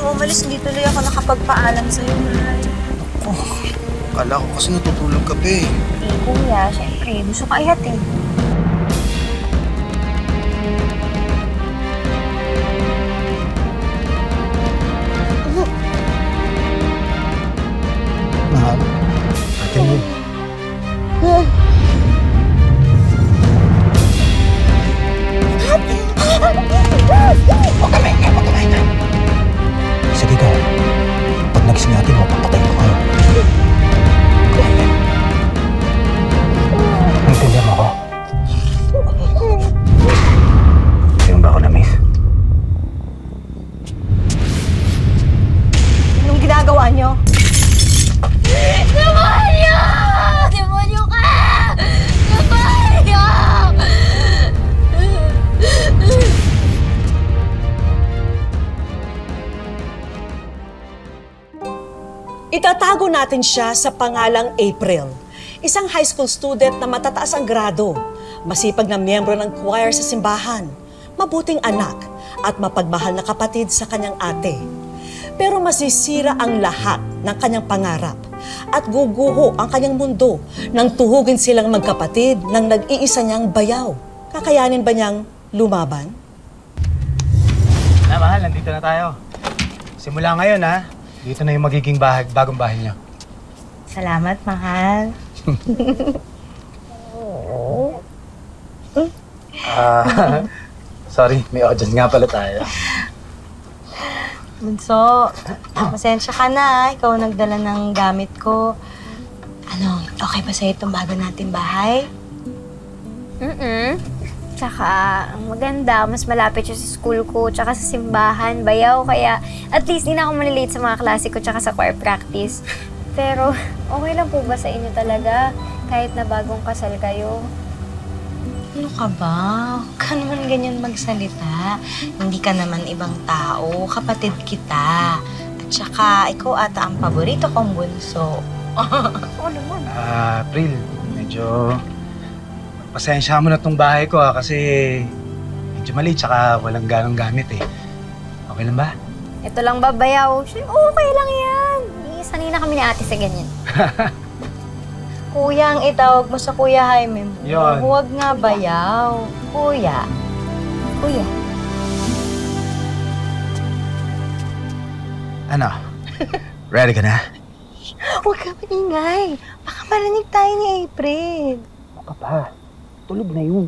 tayong umalis, hindi tuloy ako nakapagpaalam sa'yo, Nay. Ako, akala ko kasi natutulog ka pa eh. Eh, kuya, syempre, gusto ka ihatid. Mahal, atin mo. Huwag ka maingay, huwag ka maingay. Sige ka, pag nagising natin mo, papatayin ko kayo. Naintindihan mo ako? Sa'yo ba ako na-miss? Anong ginagawa niyo? Demonyo! Demonyo ka! Demonyo! Itatago natin siya sa pangalang April, isang high school student na matataas ang grado, masipag na miyembro ng choir sa simbahan, mabuting anak at mapagmahal na kapatid sa kanyang ate. Pero masisira ang lahat ng kanyang pangarap at guguho ang kanyang mundo nang tuhugin silang magkapatid ng nag-iisa niyang bayaw. Kakayanin ba niyang lumaban? Na, mahal, nandito na tayo. Simula ngayon, ha? Dito na yung magiging bagong bahay niyo. Salamat, mahal. Sorry, may audience nga pala tayo. Bunso, pasensya ka na. Ikaw nagdala ng gamit ko. Ano, okay ba sa'yo itong bago nating bahay? Tsaka, ang maganda, mas malapit siya sa school ko, tsaka sa simbahan, bayaw, kaya at least di na ako malilate sa mga klase ko tsaka sa choir practice. Pero, okay lang po ba sa inyo talaga, kahit na bagong kasal kayo? Ano ka ba? Huwag ka naman ganyan magsalita. Hindi ka naman ibang tao. Kapatid kita. At saka, ikaw ata ang paborito kong bunso. Oo naman. April, medyo... Pasensya mo na tong bahay ko, kasi medyo mali, tsaka walang ganong gamit eh. Okay lang ba? Ito lang ba, bayaw? Okay lang yan. Sanay na kami ni ate sa ganyan. Kuya ang itawag mo sa Kuya Jaime mo. Yun. Huwag nga bayaw. Kuya. Kuya. Ano? Ready ka na? Huwag ka maingay. Baka marinig tayo ni April. Ano ka pa? Tulog na yun.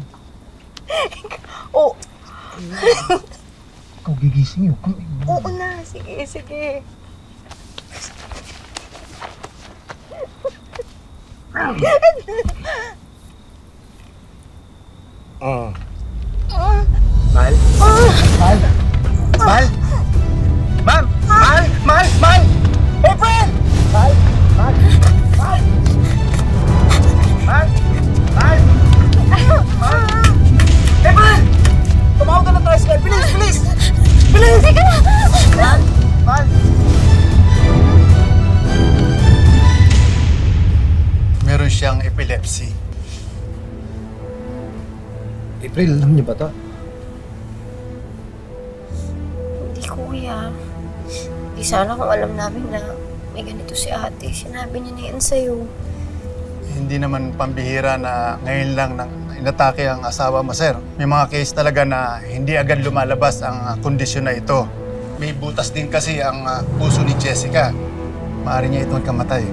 Oo. Ikaw gigising yun. Oo na. Sige, sige. Mahal? Mahal? Mahal? Ma'am! Mahal! Mahal! Mahal! April! Mahal! Mahal! Mahal! Mahal! Mahal! Mahal! April! Tumawag ka ng tricycle! Bilis! Bilis! Bilis! Teka na! Mahal! Mahal! Meron siyang epilepsy. April, alam niyo ba ito? Hindi, kuya. Di sana kung alam namin na may ganito si ate. Sinabi niya na yan sa'yo. Hindi naman pambihira na ngayon lang nang inatake ang asawa mo, sir. May mga case talaga na hindi agad lumalabas ang kondisyon na ito. May butas din kasi ang puso ni Jessica. Maaari niya itong kamatay.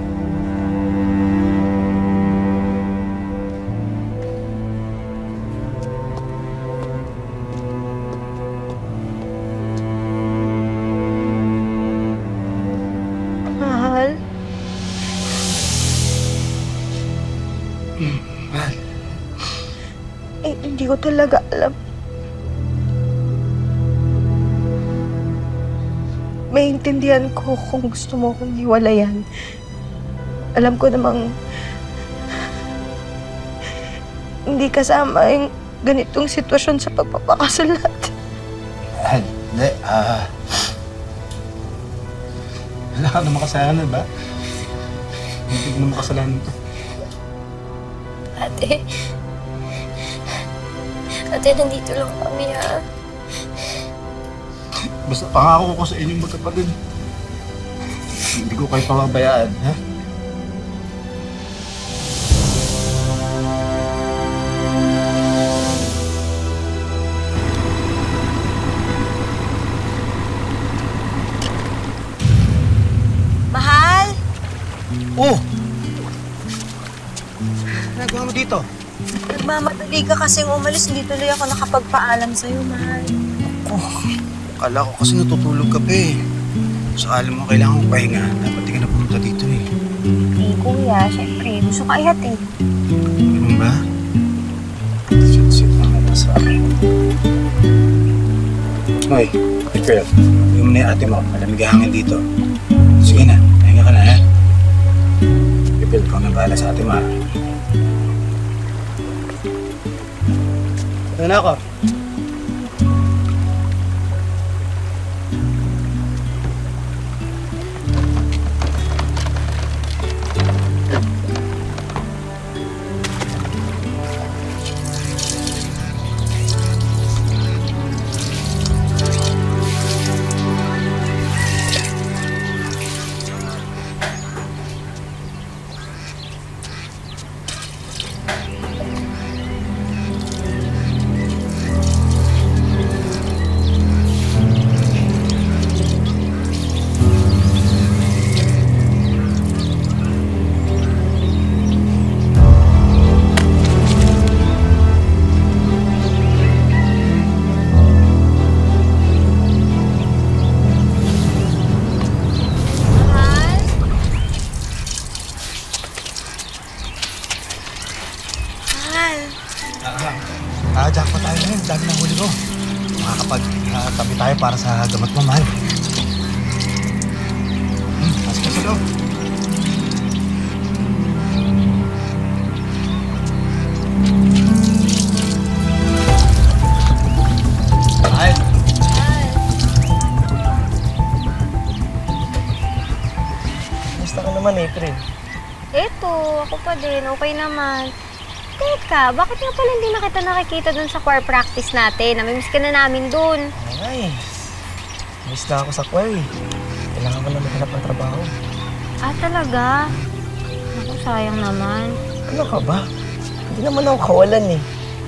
Mahal. Mahal. Eh, hindi ko talaga alam. Maintindihan ko kung gusto mo kong hiwalayan. Alam ko namang hindi kasama yung ganitong sitwasyon sa pagpapakasal natin. Mahal, hindi. Wala ka naman kasalanan ba? Hindi ko naman kasalanan ito. Ate. Ate, nandito lang kami, ha? Basta pangako ko sa inyong magkapatid. Hindi ko kayo pababayaan, ha? Mahal? Oh! Nagawa mo dito? Nagmamadali ka kasing umalis. Hindi tuloy ako nakapagpaalam sa'yo, mahal. Akala ko kasi natutulog ka pa eh. Sakali mo kailangan kong pahinga. Dapat di ka na pumunta dito eh. Eh, kuya, syempre, gusto ka ihatid. Ganun ba? Sit na nga sa akin. Hoy, girl. Yung mo na yung ate mo. Malamig ang hangin dito. Sige na, pahinga ka na ha. Pipil, ikaw na bahala sa ate mo ha. Ito na ako. Jackpot tayo ngayon. Dami ng huli ko. Makakapag-tabi tayo para sa gamot mo, mahal. Pasok ka sa loob. Mahal. Kamusta ka naman, April? Eto, ako pa din. Okay naman. Teka, bakit nga pala hindi na kita nakikita dun sa choir practice natin? Namimiss ka na namin dun. Ay, miss na ako sa choir eh. Kailangan ko na maghanap ng trabaho. Ah, talaga? Naku, sayang naman. Ano ka ba? Hindi naman ako kawalan eh.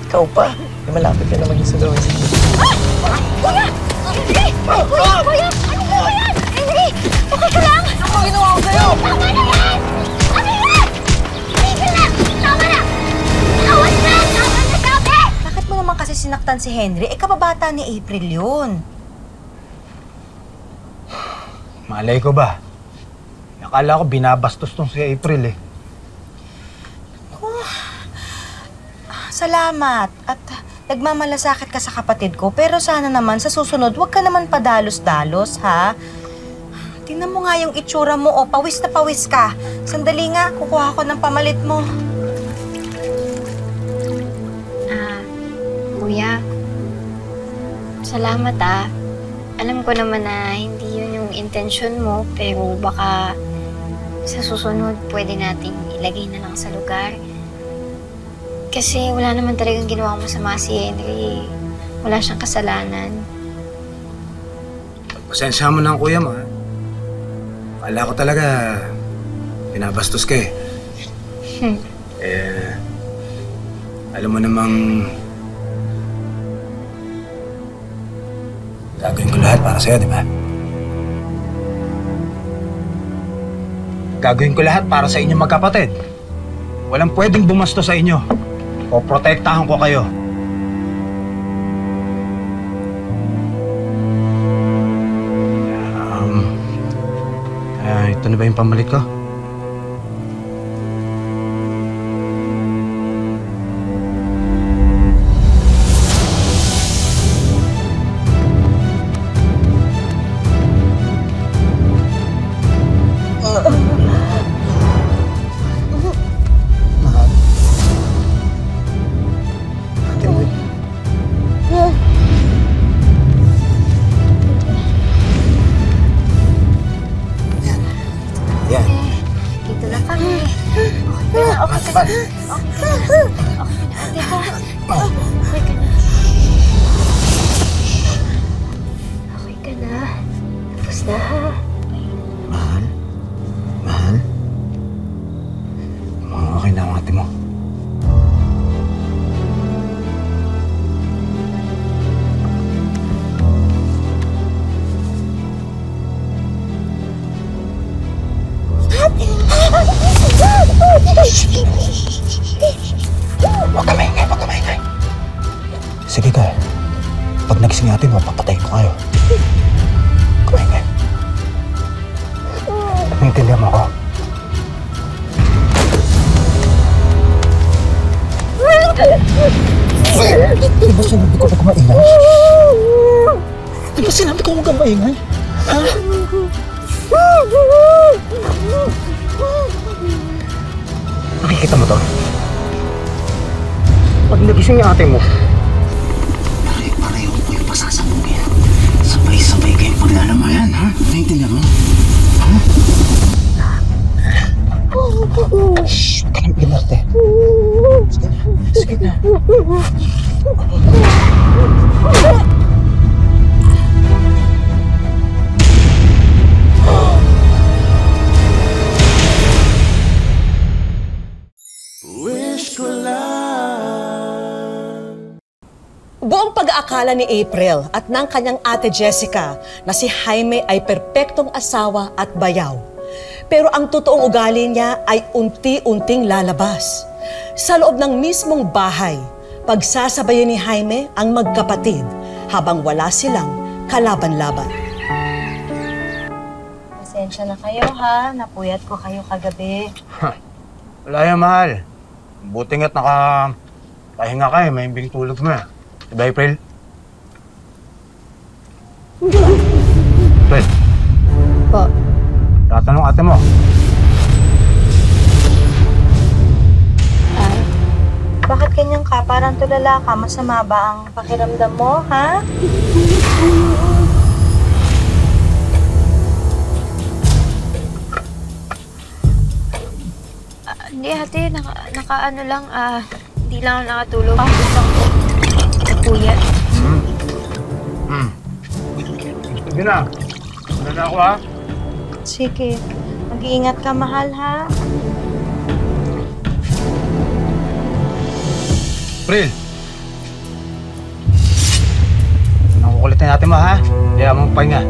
Ikaw pa. May malapit ka na maging soloist. Kuya! Henry! Kuya! Ano ba yan? Henry! Okay ka lang? Ano ginawa ko sa'yo? Tama na yan! Ano yan? Tigil na! Tama na! Awas na! Tama na sabi! Bakit mo naman kasi sinaktan si Henry? Eh, kababata ni April yun. Malay ko ba? Akala ko binabastos tong si April eh. Salamat. At nagmamalasakit ka sa kapatid ko. Pero sana naman sa susunod, huwag ka naman padalos-dalos, ha? Tingnan mo nga yung itsura mo, oh. Pawis na pawis ka. Sandali nga, kukuha ko ng pamalit mo. Kuya, salamat ah. Alam ko naman na hindi yun yung intensyon mo, pero baka sa susunod pwede nating ilagay na lang sa lugar. Kasi wala naman talagang ginawa masama si Henry. Wala siyang kasalanan. Pasensya mo na ang kuya mo, ha? Akala ko talaga binabastos ka eh. Alam mo namang gagawin ko lahat para sa'yo, di ba? Gagawin ko lahat para sa inyong magkapatid. Walang pwedeng bumasto sa inyo. O protektahan ko kayo. Ito na ba yung pamalit ko? Okay ka na. na. Mahal? Mahal? Okay na ang ate mo. Huwag ka maingay, huwag ka maingay. Sige ka, pag nagising natin mo, papatayin ko kayo. Huwag ka maingay. Naiintindihan mo ako. Di ba sinabi ko huwag ka maingay? Di ba sinabi ko huwag ka maingay? Ha? Nakikita mo to? Pag nagising yung ate mo, pare-pareho ko yung pasasabugin. Sabay-sabay kayong paglalamayan, ha? Naiintindihan mo? Ha? Shhh! Huwag ka nang inarte. Sige na. Sige na. Buong pag-aakala ni April at ng kanyang ate Jessica na si Jaime ay perpektong asawa at bayaw. Pero ang totoong ugali niya ay unti-unting lalabas. Sa loob ng mismong bahay, pagsasabayan ni Jaime ang magkapatid habang wala silang kalaban-laban. Pasensya na kayo ha, napuyat ko kayo kagabi. Wala yan, mahal. Buti nga't nakapahinga ka eh. May imbing tulog mo eh. Diba, April? April, Po. tatanong ate mo. Bakit ganyan ka? Parang tulala ka. Masama ba ang pakiramdam mo, ha? Hindi ate, naka-ano lang, hindi lang ako nakatulog. Gusto ko napuyat. Sige na. Wala na ako, ha? Sige. Mag-iingat ka, mahal, ha? April! Nakukulitin natin mo, ha? Kaya mo pahinga.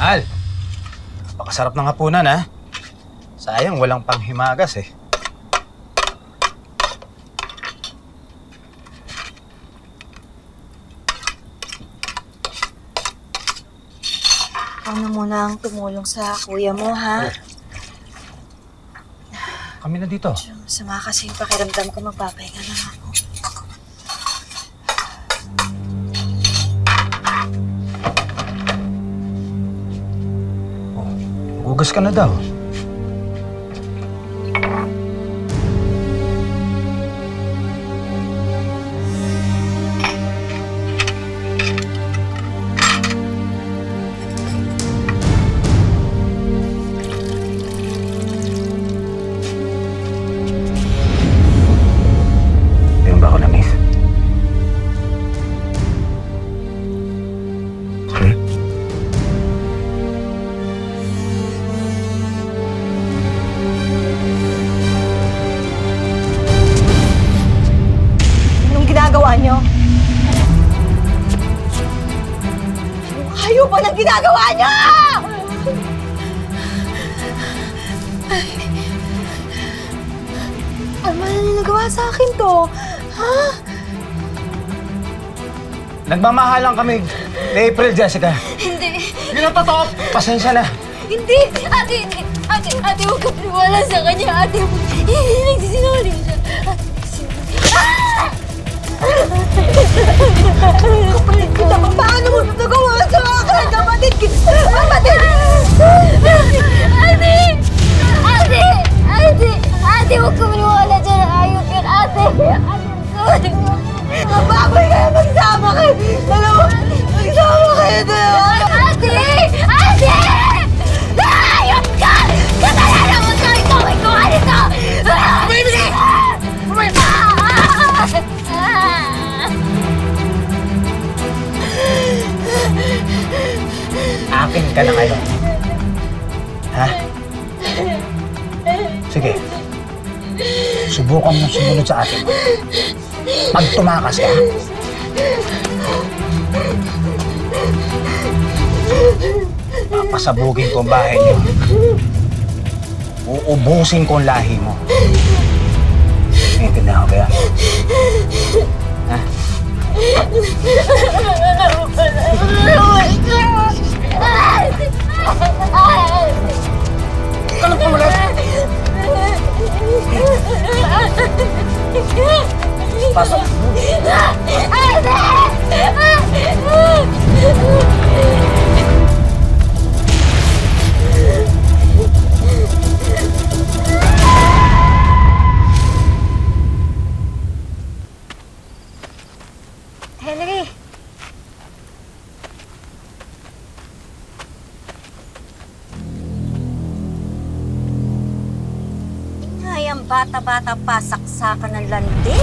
Al, napakasarap ng hapunan, ha? Sayang, walang panghimagas, eh. Ikaw na muna ang tumulong sa kuya mo, ha? Kami na dito. Masama kasi yung pakiramdam ko, magpapahinga na ako. Hugas ka na daw. Hayupan ang ginagawa niyo! Ano na nagawa sa akin to? Ha? Nagmamahalan kami ni April, Jessica. Hindi. Yun ang totoo. Pasensya na. Hindi! Ate, hindi! Ate, huwag ka maniwala sa kanya. Ate, nagsisinungaling siya. Kapatid kita, paano mo nagawa sa akin? Kapatid kita! Kapatid! Ate, huwag ka maniwala dyan. Ayok yun, ate. Baboy kayo, magsama kayo! Dalawa! Magsama kayo dalawa! Ate! Ayok ka! Kasalanan mo to! Ikaw nito! Umibig! Akin ka na kayo. Ha? Sige. Subukan mo sumunod sa atin. Pag tumakas ka, papasabugin ko ang bahay niyo. Uubusin ko ang lahi mo. Naintindihan ko ba yan? Ha? Kalang pamulat! Pasok! Henry! Ngayang bata-bata pa, saksakan ng landi.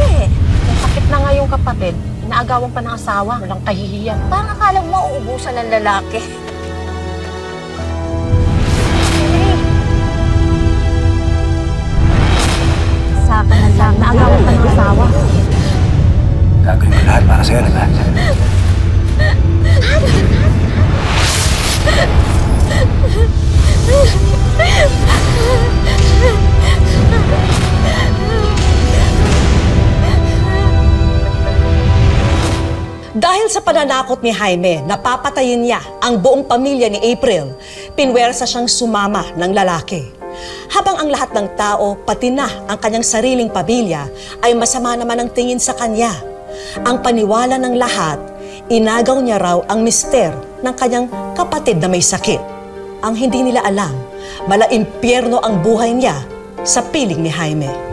Sakit na nga yung kapatid. Inaagawan pa ng asawa. Walang kahihiyan. Parang akala mo mauubusan ng lalaki. Saka na lang. Inaagawan pa ng asawa. Gagawin ko lahat para sa'yo, diba? Dahil sa pananakot ni Jaime, napapatayin niya ang buong pamilya ni April, pinwersa siyang sumama ng lalaki. Habang ang lahat ng tao, pati na ang kanyang sariling pamilya, ay masama naman ang tingin sa kanya. Ang paniwala ng lahat, inagaw niya raw ang mister ng kanyang kapatid na may sakit. Ang hindi nila alam, mala impyerno ang buhay niya sa piling ni Jaime.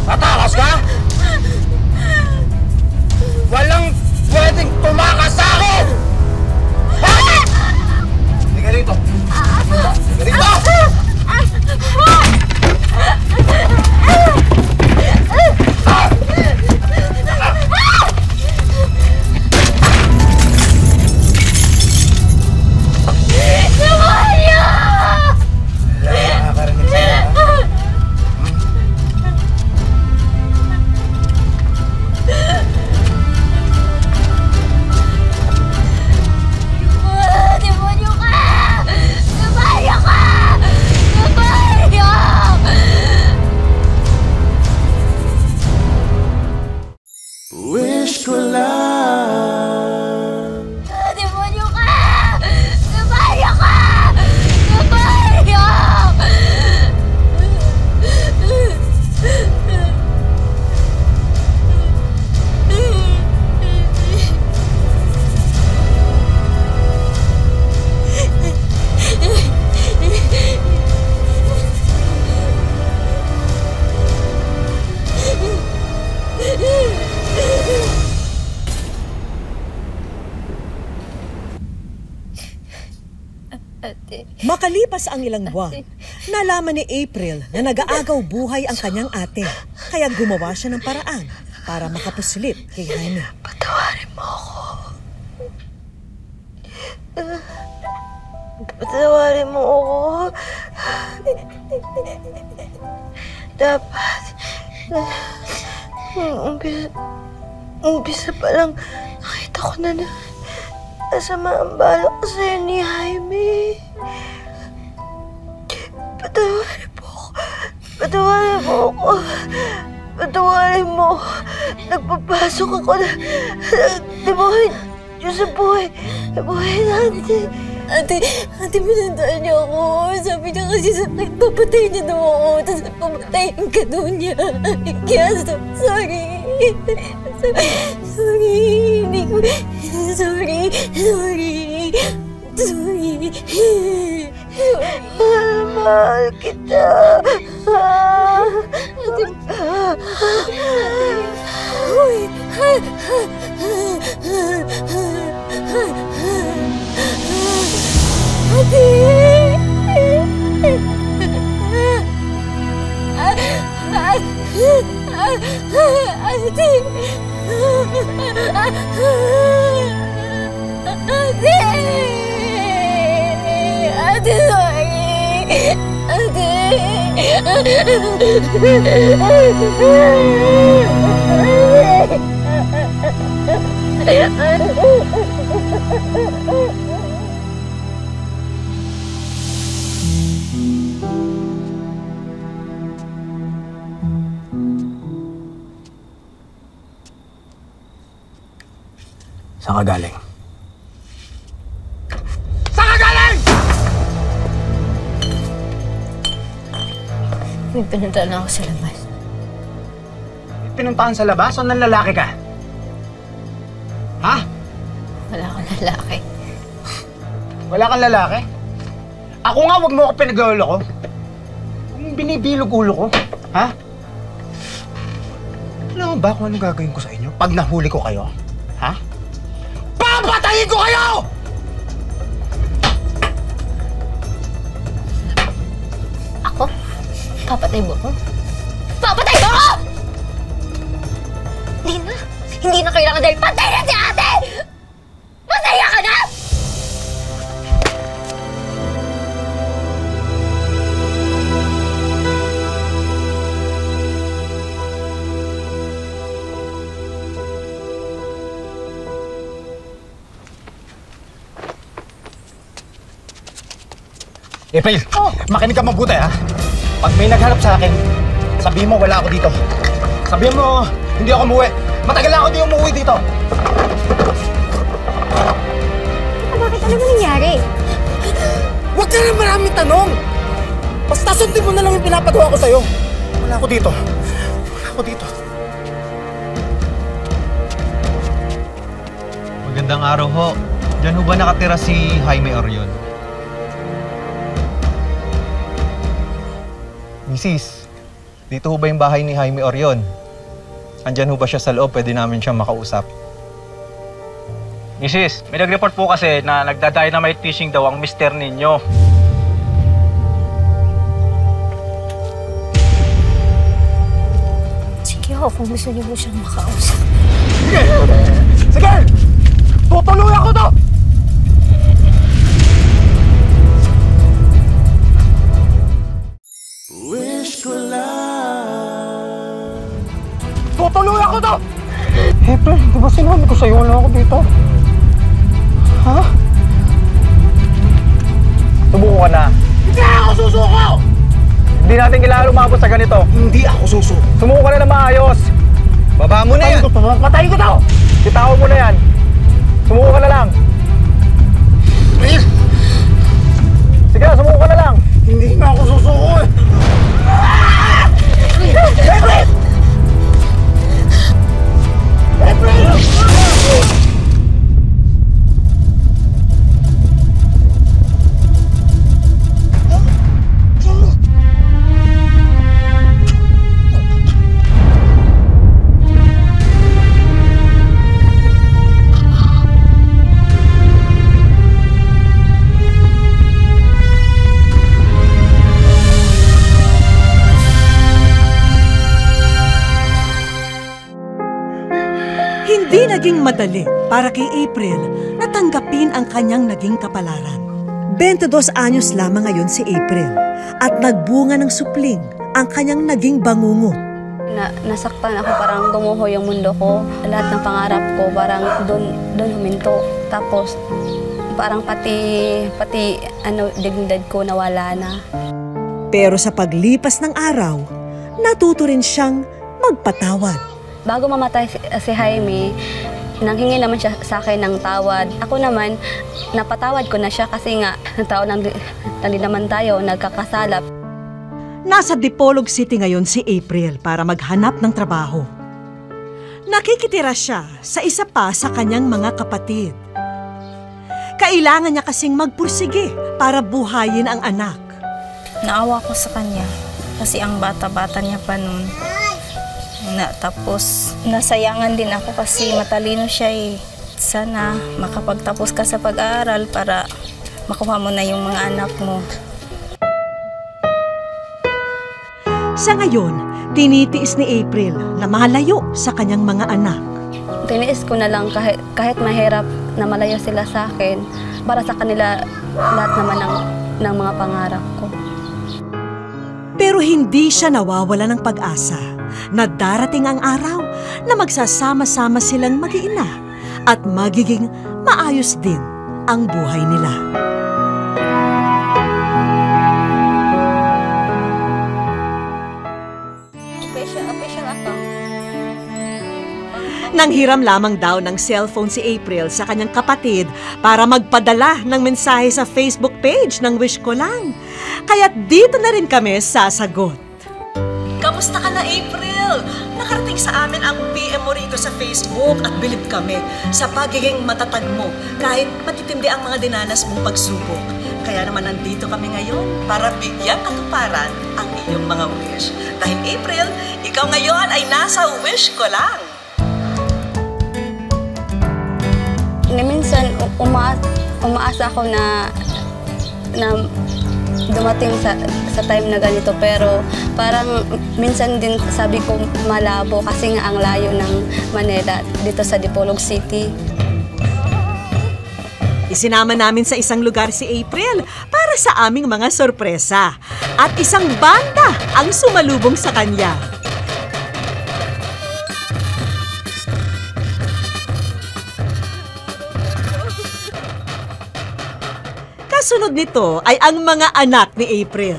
Tatakas ka? Walang pwedeng tumakas sa akin! Ha? Hindi ka rito. Hindi ka rito! Wala makakarinig sa'yo, ha? Demonyo ka! Demonyo ka! Demonyo! Wish ko lang Demonyo ka! Demonyo ka! Demonyo! Makalipas ang ilang buwan, Nalaman ni April na nag-aagaw buhay ang kanyang ate, kaya gumawa siya ng paraan para makapuslit kay Jaime. Patawarin mo ako. Patawarin mo ako. Dapat, umpisa pa lang, nakita ko na nasama ang balak sa'yo ni Jaime. Patawarin mo ako. Patawarin mo ako. Patawarin mo. Nagpapasok ako na demonyo sa buhay natin. Ate, pinuntaan niyo ako. Sabi niya kasi sakit, papatay niya daw ako. Tapos papatayin ka daw niya. Kaya, sorry. Sorry. Hindi ko... Sorry. Mahal kita. Ate, sorry. Saan ka galing? May pinuntaan ako sa labas. Pinuntahan sa labas o nang lalaki ka? Ha? Wala akong lalaki. Wala kang lalaki? Ako nga, wag mo ako pinaglolo ko. Kung binibilog ulo ko, ha? Alam mo ba kung anong gagawin ko sa inyo pag nahuli ko kayo? Ha? Papatayin ko kayo! Ako? Papatay mo ako? Papatay mo ako! Hindi na kailangan dahil patay na si ate! Masaya ka na! April, makinig ka mabuti ha. Pag may naghanap sa akin, sabihin mo wala ako dito. Sabihin mo hindi ako umuwi. Matagal na ako di umuwi dito. Bakit? Ano ba nangyari? Huwag ka na maraming tanong. Basta sundin mo na lang yung pinapagawa ko sa'yo. Wala ako dito. Magandang araw ho. Diyan ho ba nakatira si Jaime Orion? Mrs., dito ho ba yung bahay ni Jaime Orion? Andyan ho ba siya sa loob? Pwede namin siyang makausap. Mrs., may nag-report po kasi na nagda-dynamite fishing daw ang mister ninyo. Sige ho, kung gusto niyo po siyang makausap. Sige! Tutuluyan ko to! Tutuluyan ko to! April, di ba sinabi ko sa'yo wala ako dito? Ha? Subuko ka na. Hindi ako susuko! Hindi natin kailangan umabot sa ganito. Hindi ako susuko. Sumuko ka na ng maayos. Baba mo na yan! Patayin ko to! Sitaw mo na yan. Sumuko ka na lang. April! Sige na, sumuko ka na lang. Hindi na ako susuko eh! April! April! Hindi naging madali para kay April na tanggapin ang kanyang naging kapalaran. 22 anyos lamang ngayon si April at nagbunga ng supling ang kanyang naging bangungot. Nasaktan ako, parang gumuho yung mundo ko. Lahat ng pangarap ko parang doon huminto. Tapos parang pati dignidad ko nawala na. Pero sa paglipas ng araw, natuto rin siyang magpatawad. Bago mamatay si Jaime, nanghingi naman siya sa akin ng tawad. Ako naman, napatawad ko na siya kasi nga, taon lang din naman tayo, nagkakasala. Nasa Dipolog City ngayon si April para maghanap ng trabaho. Nakikitira siya sa isa pa sa kanyang mga kapatid. Kailangan niya kasing magpursige para buhayin ang anak. Naawa ko sa kanya kasi ang bata-bata niya pa noon. Tapos nasayangan din ako kasi matalino siya eh. Sana makapagtapos ka sa pag-aaral para makuha mo na yung mga anak mo. Sa ngayon, tinitiis ni April na malayo sa kanyang mga anak. Tiniis ko na lang kahit mahirap na malayo sila sa akin para sa kanila lahat naman ng mga pangarap ko. Pero hindi siya nawawala ng pag-asa na darating ang araw na magsasama-sama silang mag-iina at magiging maayos din ang buhay nila. Nanghiram lamang daw ng cellphone si April sa kanyang kapatid para magpadala ng mensahe sa Facebook page ng Wish Ko Lang. Kaya't dito na rin kami sasagot. Kamusta ka na, April? Nakarating sa amin ang PM mo rito sa Facebook at bilib kami sa pagiging matatag mo kahit matitindi ang mga dinanas mong pagsubok. Kaya naman nandito kami ngayon para bigyan katuparan ang iyong mga wish. Dahil April, ikaw ngayon ay nasa Wish Ko Lang. Minsan umaasa ako na dumating sa time na ganito, pero parang minsan din sabi ko malabo kasi nga ang layo ng Manila dito sa Dipolog City. Isinama namin sa isang lugar si April para sa aming mga sorpresa at isang banda ang sumalubong sa kanya. Kasunod nito ay ang mga anak ni April.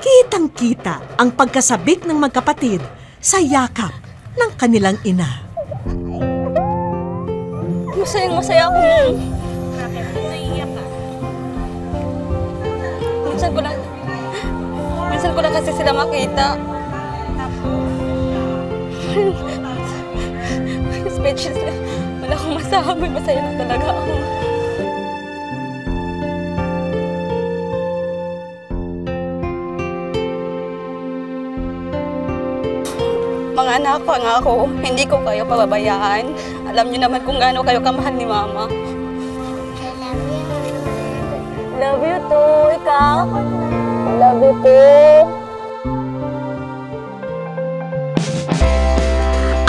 Kitang-kita ang pagkasabik ng magkapatid sa yakap ng kanilang ina. Masayang-masaya ako. Minsan ko lang kasi sila makita. Speechless. Wala akong masabi. Masaya na talaga ako. Mga anak ko nga ako, hindi ko kayo pababayaan. Alam niyo naman kung gaano kayo kamahal ni Mama. Love you too, ikaw. Love you too.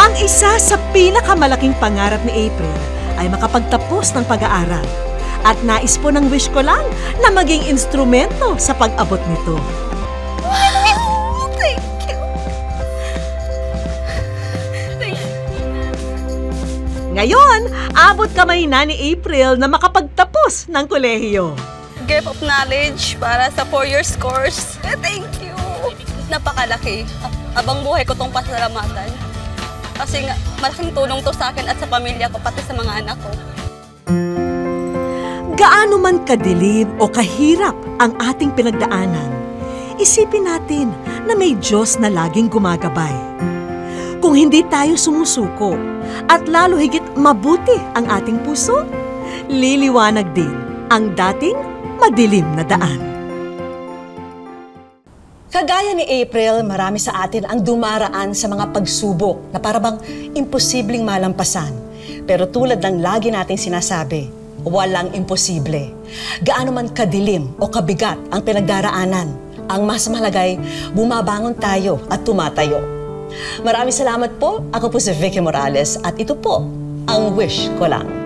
Ang isa sa pinakamalaking pangarap ni April ay makapagtapos ng pag-aaral. At nais po ng Wish Ko Lang na maging instrumento sa pag-abot nito. Ngayon, abot kamay na ni April na makapagtapos ng kolehiyo. Gift of knowledge para sa 4 years course. Thank you! Napakalaki. Abang buhay ko tong pasalamatan. Kasi nga, malaking tulong to sa akin at sa pamilya ko, pati sa mga anak ko. Gaano man kadilim o kahirap ang ating pinagdaanan, isipin natin na may Diyos na laging gumagabay. Kung hindi tayo sumusuko at lalo higit mabuti ang ating puso, liliwanag din ang dating madilim na daan. Kagaya ni April, marami sa atin ang dumaraan sa mga pagsubok na parabang imposibleng malampasan. Pero tulad ng lagi nating sinasabi, walang imposible. Gaano man kadilim o kabigat ang pinagdaraanan, ang mas malagay, bumabangon tayo at tumatayo. Maraming salamat po. Ako po si Vicky Morales at ito po ang wish ko lang.